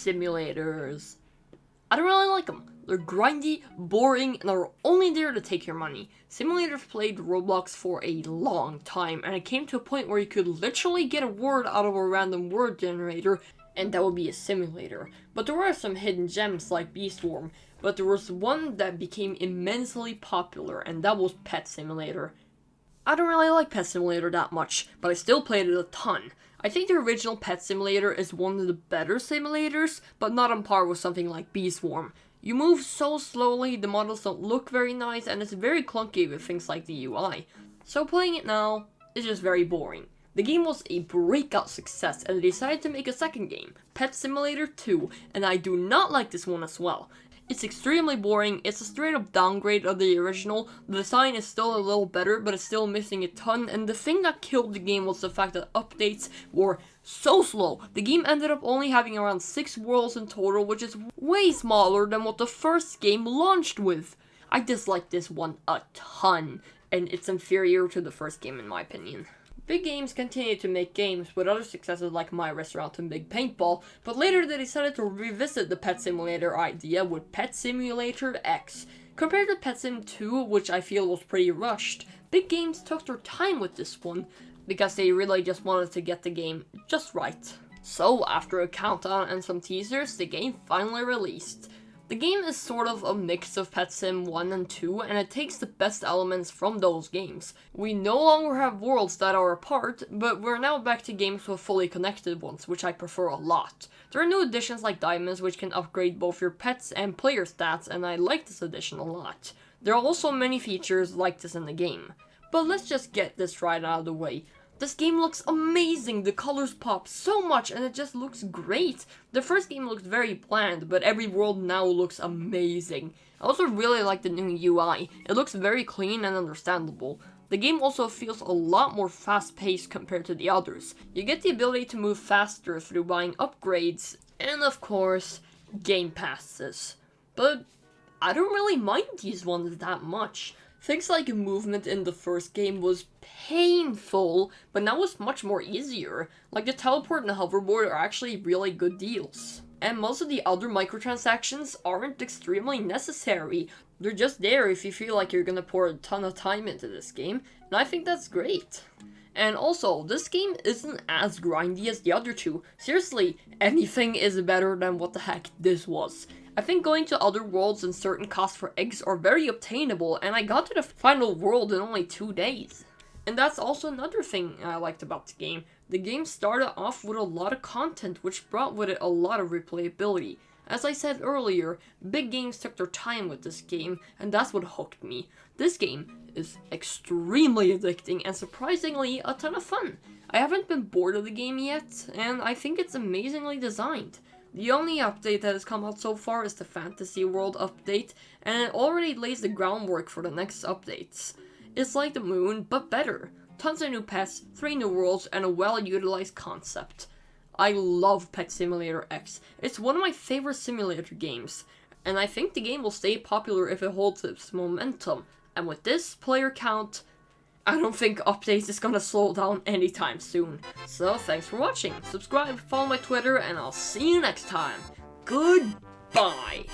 simulators. I don't really like them. They're grindy, boring, and they're only there to take your money. Simulators played Roblox for a long time, and it came to a point where you could literally get a word out of a random word generator, and that would be a simulator. But there were some hidden gems like Beast Swarm, but there was one that became immensely popular, and that was Pet Simulator. I don't really like Pet Simulator that much, but I still played it a ton. I think the original Pet Simulator is one of the better simulators, but not on par with something like Bee Swarm. You move so slowly, the models don't look very nice, and it's very clunky with things like the UI. So playing it now is just very boring. The game was a breakout success, and they decided to make a second game, Pet Simulator 2, and I do not like this one as well. It's extremely boring, it's a straight up downgrade of the original, the design is still a little better, but it's still missing a ton, and the thing that killed the game was the fact that updates were so slow. The game ended up only having around 6 worlds in total, which is way smaller than what the first game launched with. I dislike this one a ton, and it's inferior to the first game in my opinion. Big Games continued to make games with other successes like My Restaurant and Big Paintball, but later they decided to revisit the Pet Simulator idea with Pet Simulator X. Compared to Pet Sim 2, which I feel was pretty rushed, Big Games took their time with this one, because they really just wanted to get the game just right. So, after a countdown and some teasers, the game finally released. The game is sort of a mix of Pet Sim 1 and 2, and it takes the best elements from those games. We no longer have worlds that are apart, but we're now back to games with fully connected ones, which I prefer a lot. There are new additions like diamonds, which can upgrade both your pets and player stats, and I like this addition a lot. There are also many features like this in the game. But let's just get this right out of the way. This game looks amazing, the colors pop so much and it just looks great. The first game looked very bland, but every world now looks amazing. I also really like the new UI, it looks very clean and understandable. The game also feels a lot more fast-paced compared to the others. You get the ability to move faster through buying upgrades, and of course, game passes. But I don't really mind these ones that much. Things like movement in the first game was painful, but now it's much more easier. Like the teleport and the hoverboard are actually really good deals. And most of the other microtransactions aren't extremely necessary. They're just there if you feel like you're gonna pour a ton of time into this game, and I think that's great. And also, this game isn't as grindy as the other two. Seriously, anything is better than what the heck this was. I think going to other worlds and certain costs for eggs are very obtainable, and I got to the final world in only 2 days. And that's also another thing I liked about the game. The game started off with a lot of content, which brought with it a lot of replayability. As I said earlier, Big Games took their time with this game, and that's what hooked me. This game is extremely addicting and surprisingly a ton of fun. I haven't been bored of the game yet, and I think it's amazingly designed. The only update that has come out so far is the Fantasy World update, and it already lays the groundwork for the next updates. It's like the moon, but better. Tons of new pets, 3 new worlds, and a well-utilized concept. I love Pet Simulator X. It's one of my favorite simulator games, and I think the game will stay popular if it holds its momentum. And with this player count, I don't think updates is gonna slow down anytime soon. So thanks for watching, subscribe, follow my Twitter, and I'll see you next time. Goodbye!